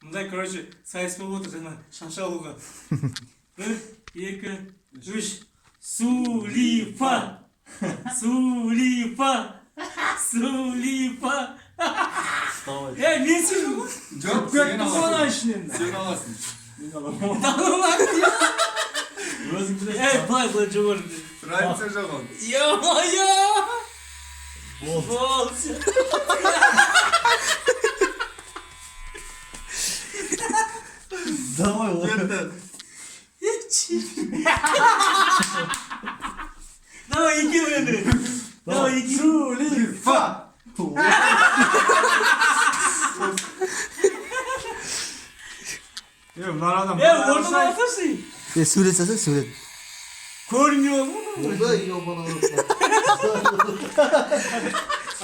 Мындай, короче, сайыс болуп отур жана шаша алууга. 1, 2, 3. Сулифа. Сулифа. Сулифа. Мен сүйдім. Жоқ, Көк туған ішінен. Сен аласың. Мен аламын. Танылмады я. Өзің білесің. Былай жоғары. Разница жоқ ол. Ё-моё! Бол. Давай, Кетті. Давай екі енді. Давай екі. Сулифа. Мына адам. Ортада атырсың. сурет салсаң, сурет. Көрмüyor mu? Burada yobana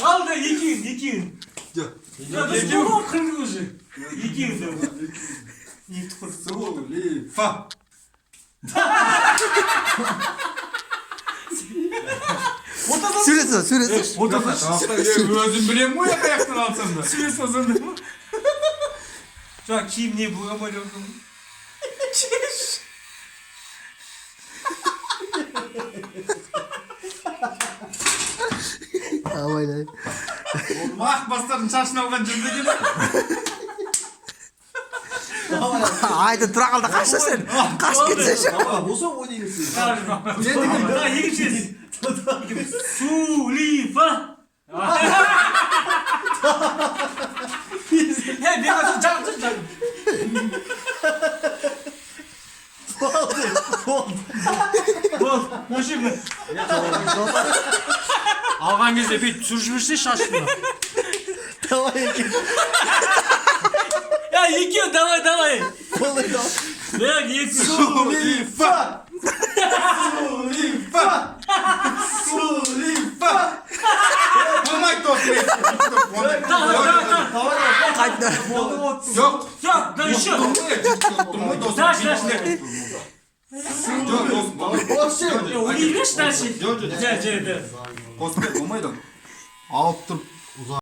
Al da iki gün. Жоқ. Ya da sonra kırmızı уже. İki gün de. Не тұқыр. Сулифа. сурет сал, сурет сал. Ортада. Өзім білем ғой, аяқтан алсам да. Süre sazındı mı? Şu an kim ne bu ama yok mu? Давай, давай. Ақ бастардың шашын алған жүрді келе. Айда тұра қалды, қашса сен. Қашып кетсеші. Болса ойнайсың. Да, екіншесі. Сулифа. Ben açın can. Бол, машина. Алған кезде бүйтіп түсіріп жіберсе шашты. Давай, Ya iki давай. Давай. Ya iki. Сулифа. Сулифа. Сулифа. Болмайды тосын. Қайда. Жоқ. Yok, da еще. Дальше. Жоқ, досым. Uyumuş дальше. Жоқ. Да. Қосып болмайды. Алып тұрып